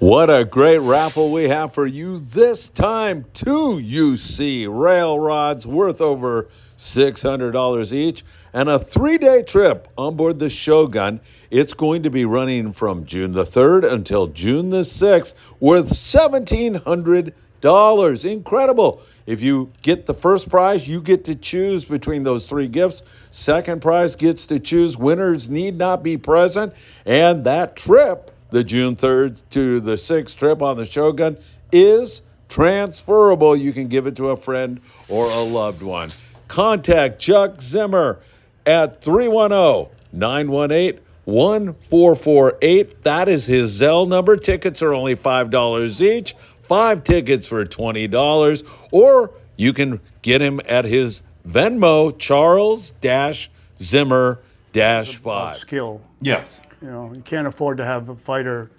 What a great raffle we have for you this time. 2 UC rail rods worth over $600 each and a 3-day trip on board the Shogun. It's going to be running from June the 3rd until June the 6th worth $1,700. Incredible. If you get the first prize, you get to choose between those 3 gifts. Second prize gets to choose. Winners need not be present. And that trip, the June 3rd to the 6th trip on the Shogun, is transferable. You can give it to a friend or a loved one. Contact Chuck Zimmer at 310-918-1448. That is his Zelle number. Tickets are only $5 each. 5 tickets for $20. Or you can get him at his Venmo, Charles-Zimmer-5. Skill. Yes. You know, you can't afford to have a fighter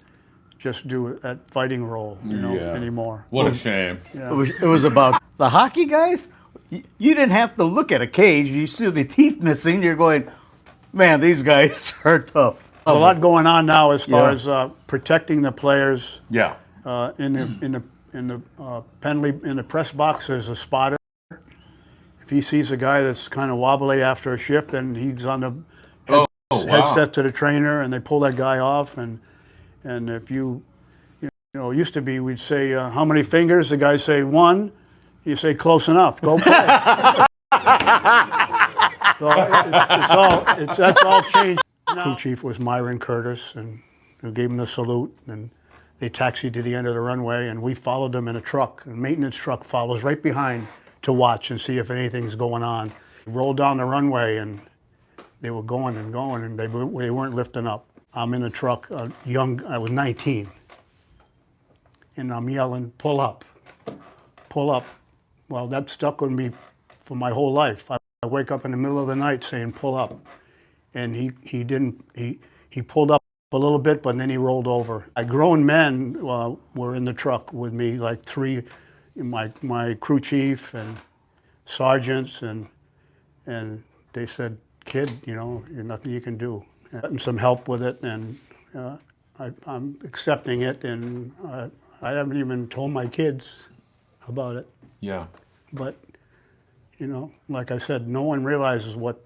just do that fighting role, anymore. What a shame. Yeah. It was about the hockey guys. You didn't have to look at a cage. You see the teeth missing. You're going, man, these guys are tough. There's a lot going on now as far as protecting the players. Yeah. In the penalty in the press box, there's a spotter. If he sees a guy that's kind of wobbly after a shift, then he's on the headset to the trainer, and they pull that guy off. And if you know, it used to be we'd say how many fingers? The guy say 1. You say close enough. Go play. So that's all changed. Crew chief was Myron Curtis, and we gave him the salute, and they taxied to the end of the runway, and we followed them in a truck. A maintenance truck follows right behind to watch and see if anything's going on. We rolled down the runway, and they were going and going, and they weren't lifting up. I'm in the truck, I was 19, and I'm yelling, pull up, pull up. Well, that stuck with me for my whole life. I wake up in the middle of the night saying, pull up. And he pulled up a little bit, but then he rolled over. Grown men were in the truck with me, like 3, my crew chief and sergeants, and they said, kid, there's nothing you can do. And some help with it, and I'm accepting it, and I haven't even told my kids about it. Yeah. But, like I said, no one realizes what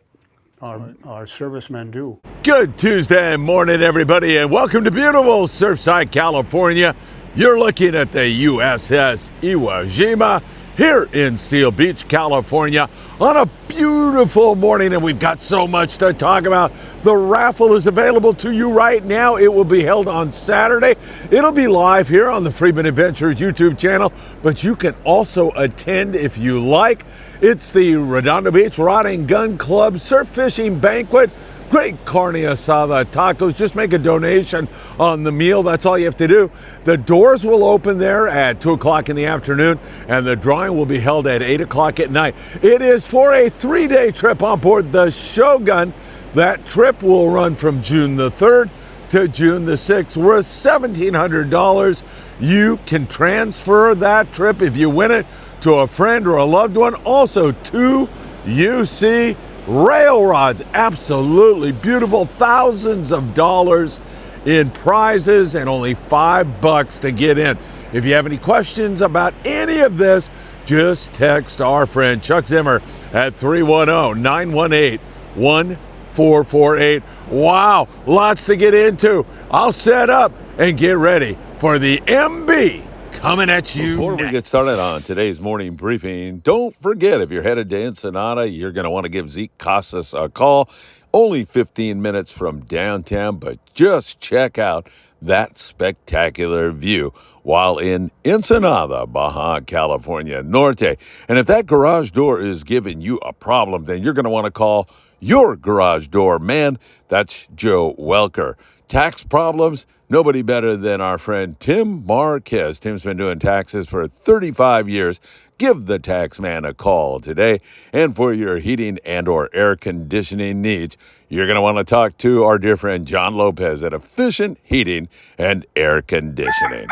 our servicemen do. Good Tuesday morning, everybody, and welcome to beautiful Surfside, California. You're looking at the USS Iwo Jima here in Seal Beach, California, on a beautiful morning, and we've got so much to talk about. The raffle is available to you right now. It will be held on Saturday. It'll be live here on the Freeman Adventures YouTube channel, but you can also attend if you like. It's the Redondo Beach Rod and Gun Club Surf Fishing Banquet. Great carne asada tacos. Just make a donation on the meal. That's all you have to do. The doors will open there at 2 o'clock in the afternoon, and the drawing will be held at 8 o'clock at night. It is for a 3-day trip on board the Shogun. That trip will run from June the 3rd to June the 6th, worth $1,700. You can transfer that trip if you win it to a friend or a loved one. Also, 2 UC rail rods, absolutely beautiful, thousands of dollars in prizes, and only $5 to get in. If you have any questions about any of this, just text our friend Chuck Zimmer at 310-918-1448. Wow, lots to get into. I'll set up and get ready for the MB coming at you. Before we get started on today's morning briefing, don't forget, if you're headed to Ensenada, you're going to want to give Zeke Casas a call. Only 15 minutes from downtown, but just check out that spectacular view while in Ensenada, Baja California Norte. And if that garage door is giving you a problem, then you're going to want to call your garage door man. That's Joe Welker. Tax problems? Nobody better than our friend Tim Marquez. Tim's been doing taxes for 35 years. Give the tax man a call today. And for your heating and or air conditioning needs, you're going to want to talk to our dear friend John Lopez at Efficient Heating and Air Conditioning.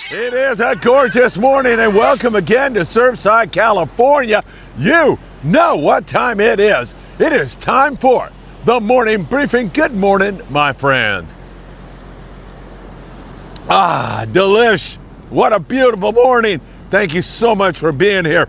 It is a gorgeous morning, and welcome again to Surfside, California. You know what time it is. It is time for the morning briefing. Good morning, my friends. Delish. What a beautiful morning. Thank you so much for being here.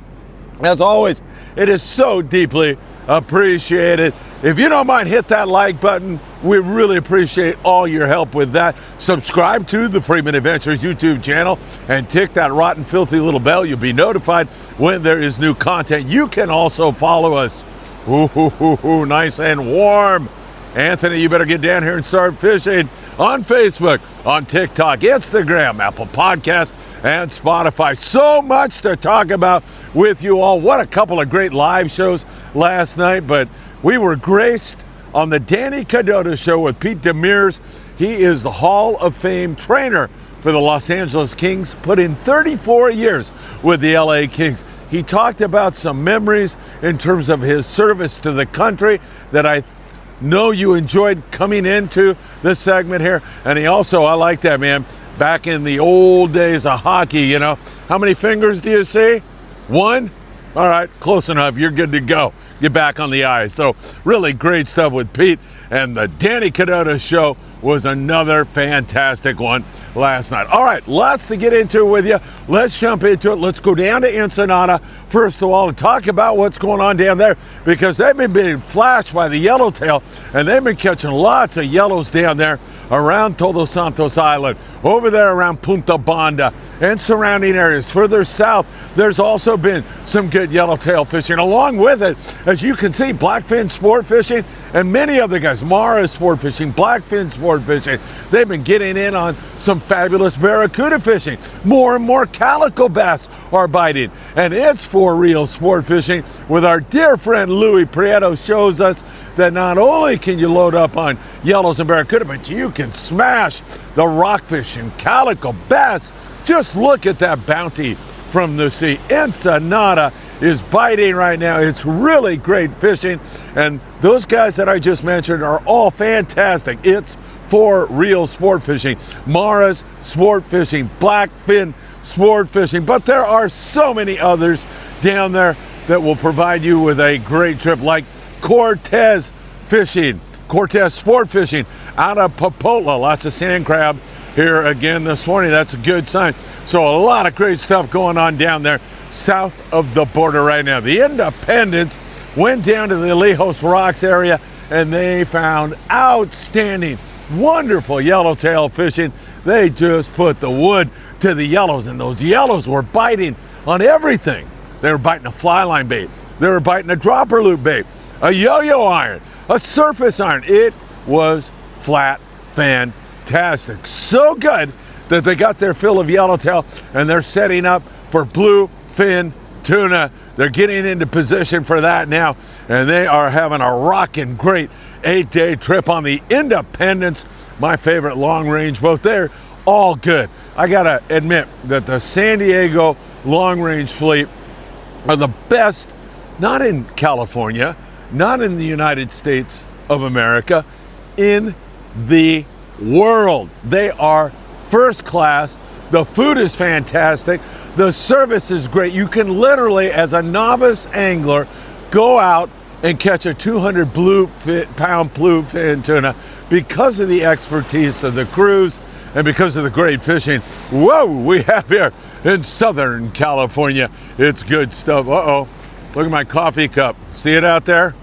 As always, it is so deeply appreciated. If you don't mind, hit that like button. We really appreciate all your help with that. Subscribe to the Freeman Adventures YouTube channel and tick that rotten, filthy little bell. You'll be notified when there is new content. You can also follow us. Nice and warm. Anthony, you better get down here and start fishing on Facebook, on TikTok, Instagram, Apple Podcasts, and Spotify. So much to talk about with you all. What a couple of great live shows last night, but we were graced on the Danny Cadota show with Pete Demers. He is the Hall of Fame trainer for the Los Angeles Kings, put in 34 years with the LA Kings. He talked about some memories in terms of his service to the country that I know you enjoyed coming into this segment here. And he also, I like that, man, back in the old days of hockey, you know. How many fingers do you see? One? All right, close enough. You're good to go. Get back on the ice. So really great stuff with Pete. And the Danny Cadota show was another fantastic one last night. All right, lots to get into with you. Let's jump into it. Let's go down to Ensenada, first of all, and talk about what's going on down there, because they've been being flashed by the yellowtail, and they've been catching lots of yellows down there around Todos Santos Island, over there around Punta Banda and surrounding areas. Further south, there's also been some good yellowtail fishing. Along with it, as you can see, blackfin sport fishing and many other guys, Mara sport fishing, blackfin sport fishing, they've been getting in on some fabulous barracuda fishing. More and more calico bass are biting, and it's for real sport fishing with our dear friend Louis Prieto. Shows us that not only can you load up on yellows and barracuda, but you can smash the rockfish and calico bass. Just look at that bounty from the sea. Ensenada is biting right now. It's really great fishing, and those guys that I just mentioned are all fantastic. It's for real sport fishing. Mara's sport fishing, blackfin sport fishing, but there are so many others down there that will provide you with a great trip, like Cortez fishing, Cortez sport fishing out of Popotla. Lots of sand crab here again this morning. That's a good sign. So a lot of great stuff going on down there south of the border right now. The Independents went down to the Lejos Rocks area, and they found outstanding, wonderful yellowtail fishing. They just put the wood to the yellows, and those yellows were biting on everything. They were biting a fly line bait. They were biting a dropper loop bait, a yo-yo iron, a surface iron. It was flat fantastic. So good that they got their fill of yellowtail, and they're setting up for bluefin tuna. They're getting into position for that now, and they are having a rocking great 8-day trip on the Independence, my favorite long-range boat. They're all good. I gotta admit that the San Diego long-range fleet are the best, not in California, not in the United States of America, in the world. They are first class. The food is fantastic. The service is great. You can literally, as a novice angler, go out and catch a 200-pound bluefin tuna because of the expertise of the crews and because of the great fishing. Whoa, we have here in Southern California. It's good stuff. Uh-oh, look at my coffee cup. See it out there?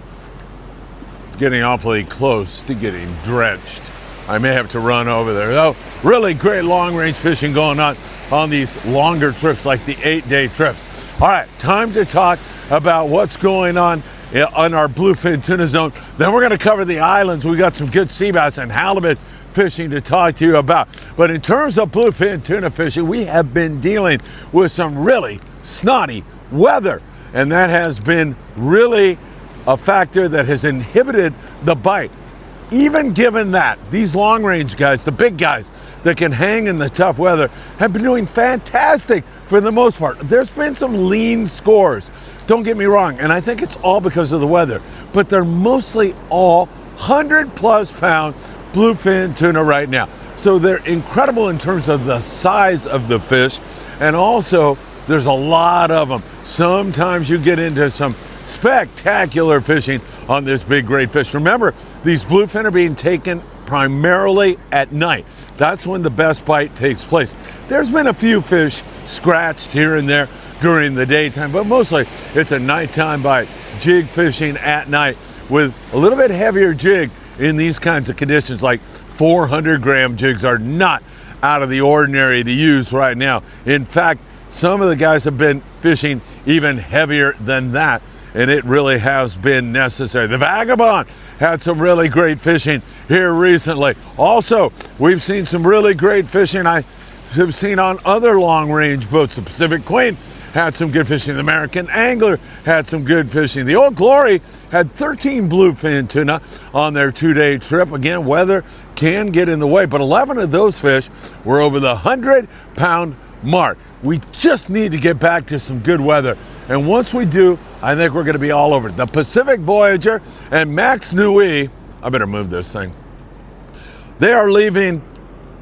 It's getting awfully close to getting drenched. I may have to run over there. Oh, really great long-range fishing going on these longer trips, like the 8-day trips. All right, time to talk about what's going on our bluefin tuna zone. Then we're going to cover the islands. We got some good sea bass and halibut fishing to talk to you about. But in terms of bluefin tuna fishing, we have been dealing with some really snotty weather, and that has been really a factor that has inhibited the bite. Even given that, these long-range guys, the big guys that can hang in the tough weather, have been doing fantastic for the most part. There's been some lean scores, don't get me wrong, and I think it's all because of the weather, but they're mostly all 100-plus pound bluefin tuna right now. So they're incredible in terms of the size of the fish, and also there's a lot of them. Sometimes you get into some spectacular fishing on this big great fish. Remember, these bluefin are being taken primarily at night. That's when the best bite takes place. There's been a few fish scratched here and there during the daytime, but mostly it's a nighttime bite. Jig fishing at night with a little bit heavier jig in these kinds of conditions, like 400-gram jigs are not out of the ordinary to use right now. In fact, some of the guys have been fishing even heavier than that, and it really has been necessary. The Vagabond had some really great fishing here recently. Also, we've seen some really great fishing I have seen on other long-range boats. The Pacific Queen had some good fishing. The American Angler had some good fishing. The Old Glory had 13 bluefin tuna on their 2-day trip. Again, weather can get in the way, but 11 of those fish were over the 100-pound mark. We just need to get back to some good weather. And once we do, I think we're going to be all over it. The Pacific Voyager and Max Nui, I better move this thing. They are leaving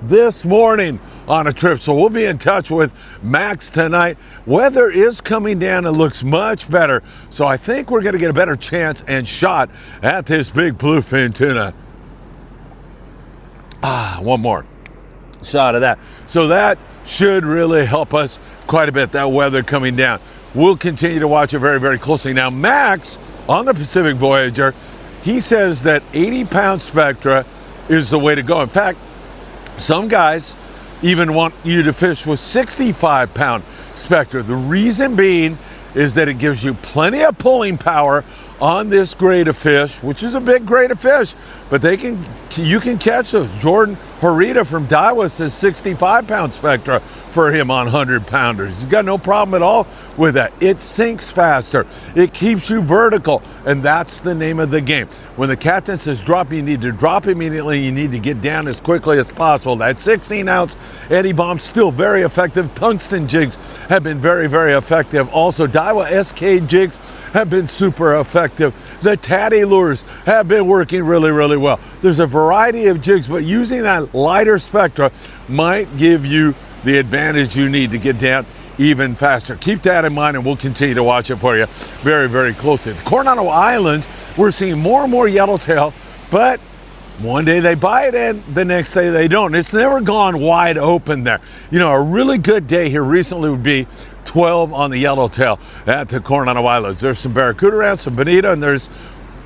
this morning on a trip, so we'll be in touch with Max tonight. Weather is coming down and looks much better, so I think we're going to get a better chance and shot at this big bluefin tuna. One more shot of that. So that should really help us quite a bit, that weather coming down. We'll continue to watch it very, very closely. Now, Max, on the Pacific Voyager, he says that 80-pound spectra is the way to go. In fact, some guys even want you to fish with 65-pound spectra. The reason being is that it gives you plenty of pulling power on this grade of fish, which is a big grade of fish, but you can catch those. Jordan Harita from Daiwa says 65-pound spectra for him on 100-pounders. He's got no problem at all with that. It sinks faster. It keeps you vertical, and that's the name of the game. When the captain says drop, you need to drop immediately. You need to get down as quickly as possible. That 16-ounce Eddie Bomb, still very effective. Tungsten jigs have been very, very effective. Also, Daiwa SK jigs have been super effective. The Tatty lures have been working really, really well. There's a variety of jigs, but using that lighter spectra might give you the advantage you need to get down even faster. Keep that in mind, and we'll continue to watch it for you very, very closely. At the Coronado Islands, we're seeing more and more yellowtail, but one day they bite and the next day they don't. It's never gone wide open there. You know, a really good day here recently would be 12 on the yellowtail at the Coronado Islands. There's some barracuda around, some bonita, and there's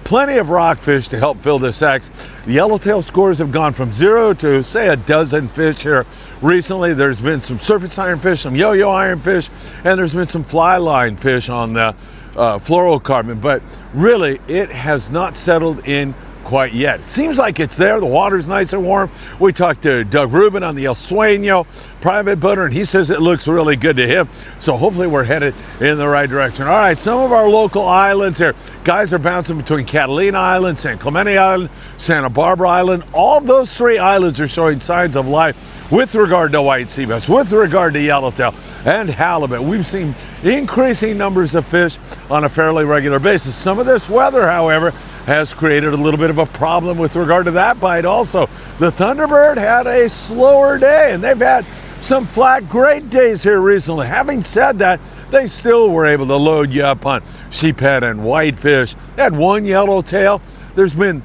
plenty of rockfish to help fill the sacks. The yellowtail scores have gone from 0 to, say, a dozen fish here recently. There's been some surface ironfish, some yo-yo ironfish, and there's been some fly line fish on the fluorocarbon, but really it has not settled in quite yet. It seems like it's there. The water's nice and warm. We talked to Doug Rubin on the El Sueño private boater, and he says it looks really good to him. So hopefully we're headed in the right direction. All right, some of our local islands here. Guys are bouncing between Catalina Island, San Clemente Island, Santa Barbara Island. All those 3 islands are showing signs of life with regard to white sea bass, with regard to yellowtail and halibut. We've seen increasing numbers of fish on a fairly regular basis. Some of this weather, however, has created a little bit of a problem with regard to that bite also. The Thunderbird had a slower day, and they've had some flat great days here recently. Having said that, they still were able to load you up on sheephead and whitefish. They had 1 yellowtail. There's been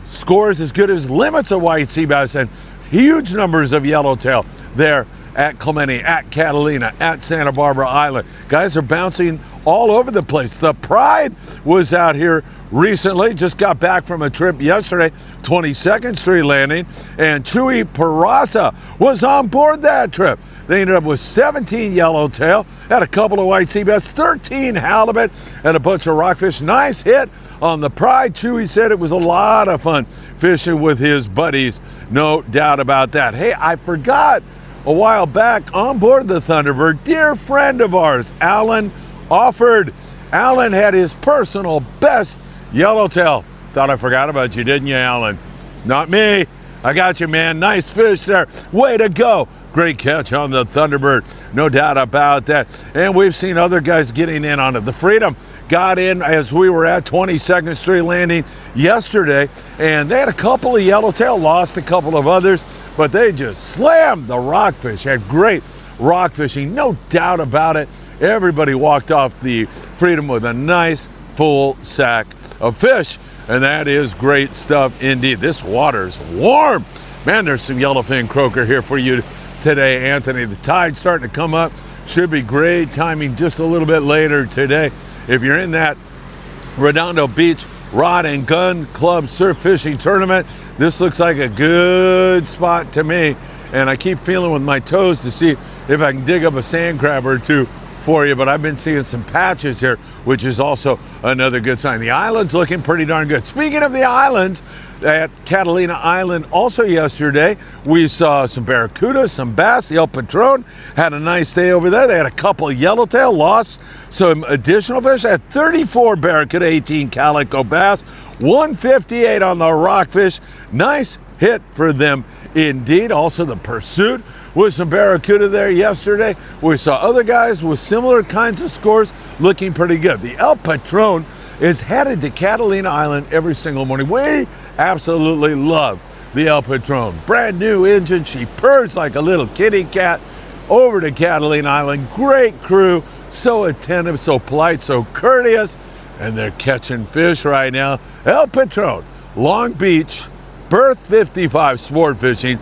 scores as good as limits of white sea bass and huge numbers of yellowtail there at Clemente, at Catalina, at Santa Barbara Island. Guys are bouncing all over the place. The Pride was out here recently, just got back from a trip yesterday, 22nd Street landing, and Chewy Peraza was on board that trip. They ended up with 17 yellowtail, had a couple of white sea bass, 13 halibut, and a bunch of rockfish. Nice hit on the Pride. Chewy said it was a lot of fun fishing with his buddies, no doubt about that. Hey, I forgot a while back on board the Thunderbird, dear friend of ours, Alan Offord. Alan had his personal best yellowtail. Thought I forgot about you, didn't you, Alan? Not me. I got you, man. Nice fish there. Way to go. Great catch on the Thunderbird. No doubt about that. And we've seen other guys getting in on it. The Freedom got in as we were at 22nd Street Landing yesterday, and they had a couple of yellowtail, lost a couple of others, but they just slammed the rockfish. Had great rock fishing, no doubt about it. Everybody walked off the Freedom with a nice full sack of fish, and that is great stuff indeed. This water's warm. Man, there's some yellowfin croaker here for you today, Anthony. The tide's starting to come up. Should be great timing just a little bit later today. If you're in that Redondo Beach Rod and Gun Club surf fishing tournament, this looks like a good spot to me. And I keep feeling with my toes to see if I can dig up a sand crab or two for you, but I've been seeing some patches here, which is also another good sign. The island's looking pretty darn good. Speaking of the islands, at Catalina Island also yesterday, we saw some barracuda, some bass. The El Patron had a nice day over there. They had a couple of yellowtail, lost some additional fish. They had 34 barracuda, 18 calico bass, 158 on the rockfish. Nice hit for them indeed. Also the pursuit with some barracuda there yesterday. We saw other guys with similar kinds of scores looking pretty good. The El Patron is headed to Catalina Island every single morning. We absolutely love the El Patron. Brand new engine. She purrs like a little kitty cat over to Catalina Island. Great crew. So attentive, so polite, so courteous. And they're catching fish right now. El Patron, Long Beach, Berth 55 Sport Fishing,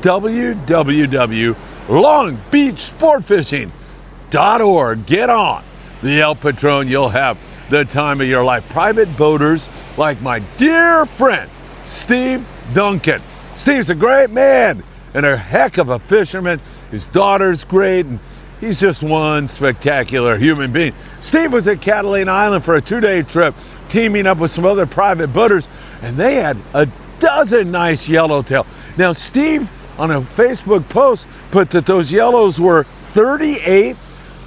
www.longbeachsportfishing.org. Get on the El Patron. You'll have the time of your life. Private boaters like my dear friend, Steve Duncan. Steve's a great man and a heck of a fisherman. His daughter's great, and he's just one spectacular human being. Steve was at Catalina Island for a 2-day trip, teaming up with some other private boaters, and they had a dozen nice yellowtail. Now, Steve, on a Facebook post, put that those yellows were 38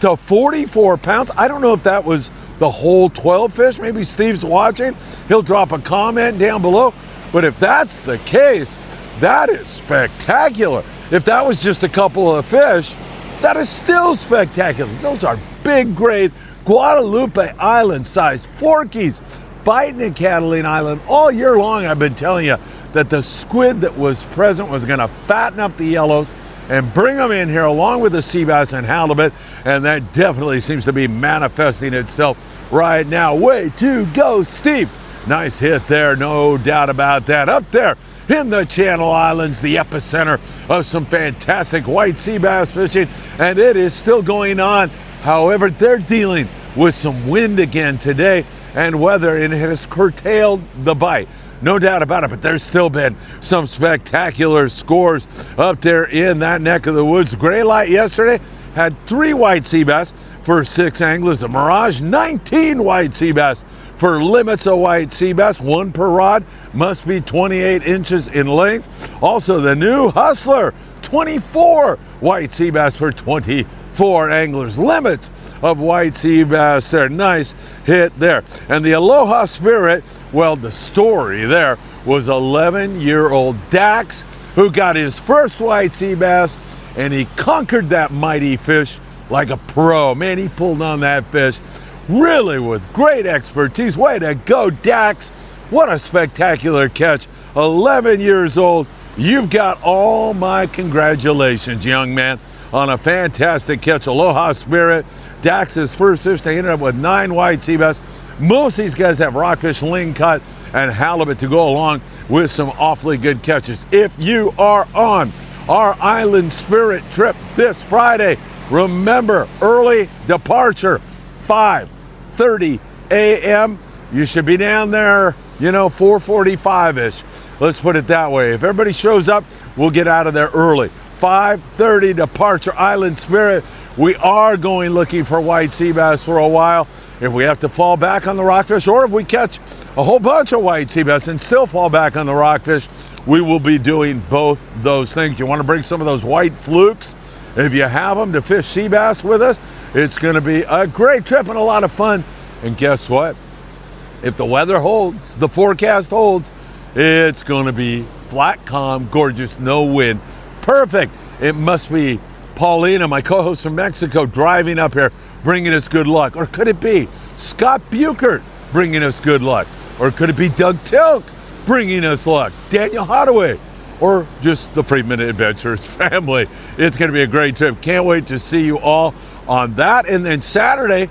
to 44 pounds. I don't know if that was the whole 12 fish. Maybe Steve's watching. He'll drop a comment down below. But if that's the case, that is spectacular. If that was just a couple of fish, that is still spectacular. Those are big grade Guadalupe Island size forkies biting at Catalina Island all year long. I've been telling you that the squid that was present was going to fatten up the yellows and bring them in here along with the sea bass and halibut, and that definitely seems to be manifesting itself right now. Way to go, Steve. Nice hit there, no doubt about that. Up there in the Channel Islands, the epicenter of some fantastic white sea bass fishing, and it is still going on. However, they're dealing with some wind again today and weather, and it has curtailed the bite. No doubt about it, but there's still been some spectacular scores up there in that neck of the woods. Gray Light yesterday had 3 white sea bass for 6 anglers. The Mirage, 19 white sea bass for limits of white sea bass, 1 per rod, must be 28 inches in length. Also the new Hustler, 24 white sea bass for 24 anglers. Limits of white sea bass there. Nice hit there. And the Aloha Spirit, well, the story there was 11-year-old Dax, who got his first white sea bass, and he conquered that mighty fish like a pro. Man, he pulled on that fish really with great expertise. Way to go, Dax. What a spectacular catch. 11 years old. You've got all my congratulations, young man, on a fantastic catch. Aloha Spirit, Dax's first fish. They ended up with 9 white sea bass. Most of these guys have rockfish, lingcod, and halibut to go along with some awfully good catches. If you are on our Island Spirit trip this Friday, remember, early departure, 5:30 a.m. You should be down there, 4:45-ish. Let's put it that way. If everybody shows up, we'll get out of there early. 5:30 departure, Island Spirit. We are going looking for white sea bass for a while. If we have to fall back on the rockfish, or if we catch a whole bunch of white sea bass and still fall back on the rockfish, we will be doing both those things. You want to bring some of those white flukes? If you have them to fish sea bass with us, it's going to be a great trip and a lot of fun. And guess what? If the weather holds, the forecast holds, it's going to be flat, calm, gorgeous, no wind. Perfect. It must be Paulina, my co-host from Mexico, driving up here, bringing us good luck. Or could it be Scott Buchert bringing us good luck? Or could it be Doug Tilk bringing us luck? Daniel Hadaway? Or just the Freeman Adventures family? It's going to be a great trip. Can't wait to see you all on that. And then Saturday,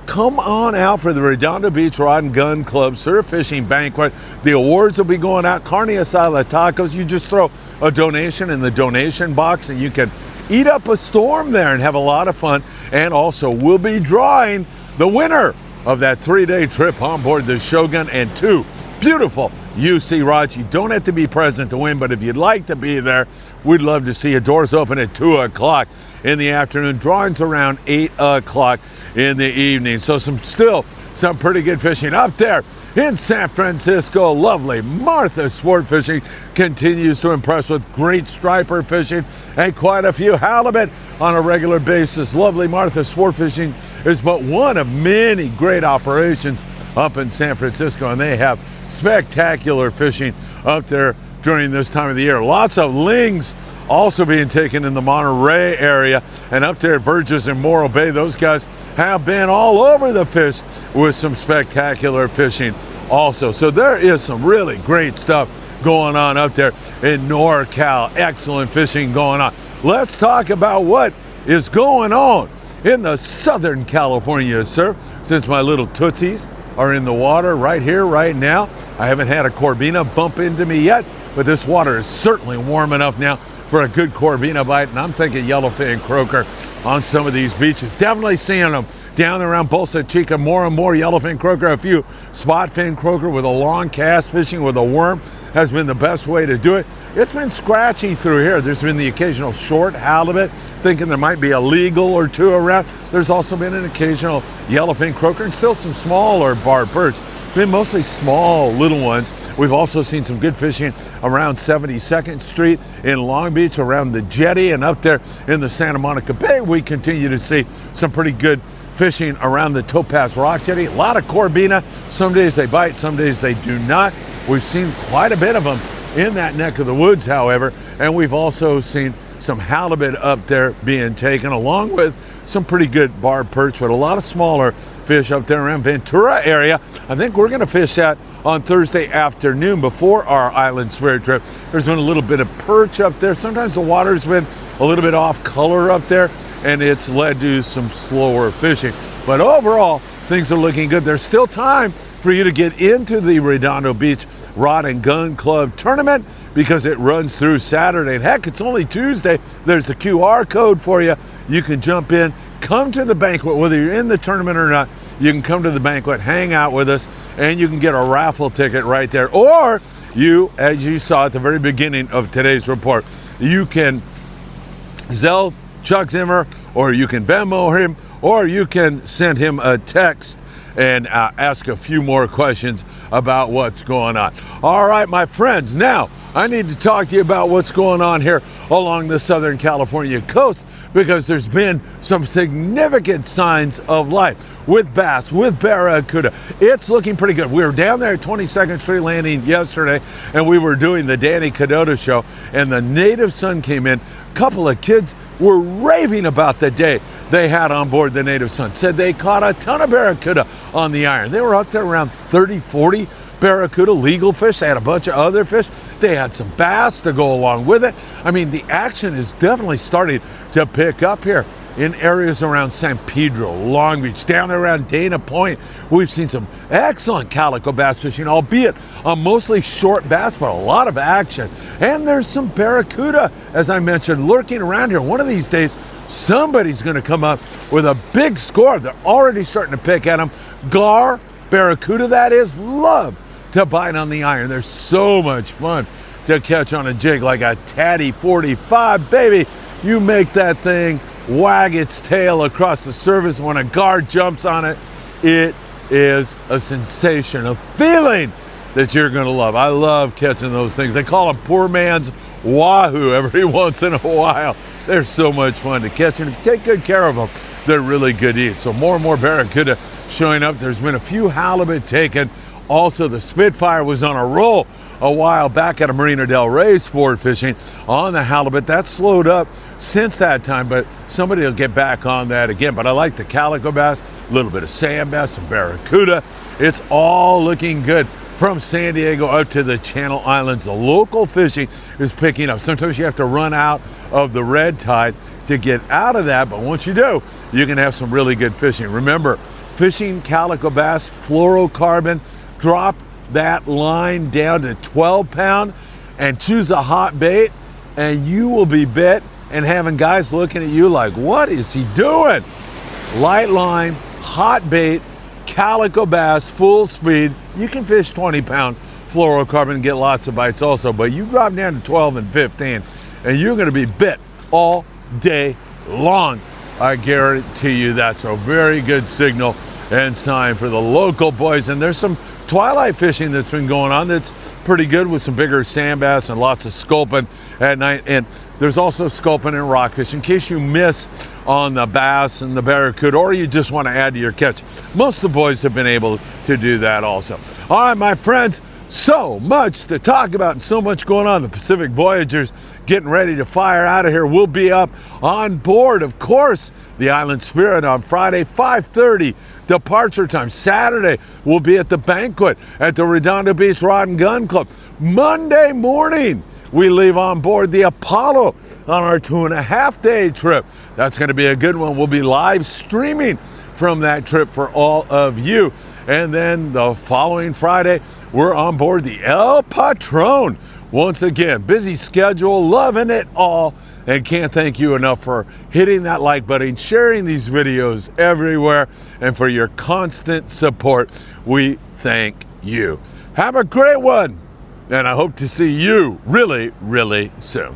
come on out for the Redondo Beach Rod and Gun Club Surf Fishing Banquet. The awards will be going out. Carne asada tacos. You just throw a donation in the donation box and you can eat up a storm there and have a lot of fun. And also, we'll be drawing the winner of that 3-day trip on board the Shogun and 2 beautiful UC rods. You don't have to be present to win, but if you'd like to be there, we'd love to see you. Doors open at 2 o'clock in the afternoon. Drawings around 8 o'clock in the evening. So some pretty good fishing up there in San Francisco. Lovely Martha Sport Fishing continues to impress with great striper fishing and quite a few halibut on a regular basis. Lovely Martha Sport Fishing is but one of many great operations up in San Francisco, and they have spectacular fishing up there during this time of the year. Lots of lings also being taken in the Monterey area, and up there at Burgess and Morro Bay, those guys have been all over the fish with some spectacular fishing also. So there is some really great stuff going on up there in NorCal. Excellent fishing going on. Let's talk about what is going on in the Southern California surf, since my little tootsies are in the water right here, right now. I haven't had a Corbina bump into me yet, but this water is certainly warm enough now for a good Corbina bite, and I'm thinking yellowfin croaker on some of these beaches. Definitely seeing them down around Bolsa Chica, more and more yellowfin croaker. A few spot fin croaker with a long cast fishing with a worm has been the best way to do it. It's been scratchy through here. There's been the occasional short halibut, thinking there might be a legal or 2 around. There's also been an occasional yellowfin croaker and still some smaller barred perch. Been mostly small little ones. We've also seen some good fishing around 72nd Street in Long Beach, around the jetty, and up there in the Santa Monica Bay. We continue to see some pretty good fishing around the Topaz Rock Jetty. A lot of Corbina. Some days they bite, some days they do not. We've seen quite a bit of them in that neck of the woods, however, and we've also seen some halibut up there being taken, along with some pretty good barred perch, but a lot of smaller fish up there around Ventura area. I think we're going to fish that on Thursday afternoon before our island spirit trip. There's been a little bit of perch up there. Sometimes the water's been a little bit off color up there, and it's led to some slower fishing. But overall, things are looking good. There's still time for you to get into the Redondo Beach Rod and Gun Club tournament because it runs through Saturday. And heck, it's only Tuesday. There's a QR code for you. You can jump in, come to the banquet, whether you're in the tournament or not. You can come to the banquet, hang out with us, and you can get a raffle ticket right there. Or you, as you saw at the very beginning of today's report, you can Zelle Chuck Zimmer, or you can Venmo him, or you can send him a text and ask a few more questions about what's going on. All right, my friends, now I need to talk to you about what's going on here along the Southern California coast, because there's been some significant signs of life with bass, with barracuda. It's looking pretty good. We were down there at 22nd Street Landing yesterday, and we were doing the Danny Cadota show, and the native sun came in. A couple of kids were raving about the day they had on board the native sun. Said they caught a ton of barracuda on the iron. They were up there around 30, 40 barracuda, legal fish. They had a bunch of other fish. They had some bass to go along with it. I mean, the action is definitely starting to pick up here in areas around San Pedro, Long Beach, down there around Dana Point. We've seen some excellent calico bass fishing, albeit mostly short bass, but a lot of action. And there's some barracuda, as I mentioned, lurking around here. One of these days, somebody's going to come up with a big score. They're already starting to pick at them. Gar, barracuda that is, love to bite on the iron. They're so much fun to catch on a jig like a Tatty 45, baby. You make that thing wag its tail across the surface. When a gar jumps on it, it is a sensation, a feeling that you're going to love. I love catching those things. They call them poor man's wahoo every once in a while. They're so much fun to catch, and if you take good care of them, they're really good to eat. So more and more barracuda showing up. There's been a few halibut taken. Also, the Spitfire was on a roll a while back at a Marina del Rey sport fishing on the halibut. That slowed up since that time, but somebody will get back on that again. But I like the calico bass. a little bit of sand bass, some barracuda. It's all looking good. From San Diego up to the Channel Islands, the local fishing is picking up. Sometimes you have to run out of the red tide to get out of that, but once you do, you can have some really good fishing. Remember, fishing calico bass, fluorocarbon, drop that line down to 12 pound and choose a hot bait, and you will be bit and having guys looking at you like, what is he doing? Light line, hot bait, calico bass, full speed. You can fish 20-pound fluorocarbon and get lots of bites also, but you drop down to 12 and 15 and you're going to be bit all day long. I guarantee you that's a very good signal and sign for the local boys. And there's some twilight fishing that's been going on that's pretty good with some bigger sand bass and lots of sculpin at night. And there's also sculpin and rockfish in case you miss on the bass and the barracuda, or you just want to add to your catch. Most of the boys have been able to do that also. All right, my friends, so much to talk about and so much going on. The Pacific Voyagers getting ready to fire out of here. We'll be up on board, of course, the Island Spirit on Friday, 5:30 departure time. Saturday, we'll be at the banquet at the Redondo Beach Rod and Gun Club. Monday morning, we leave on board the Apollo on our 2.5-day trip. That's going to be a good one. We'll be live streaming from that trip for all of you. And then the following Friday, we're on board the El Patron. Once again, busy schedule, loving it all, and can't thank you enough for hitting that like button, sharing these videos everywhere, and for your constant support. We thank you. Have a great one, and I hope to see you really, really soon.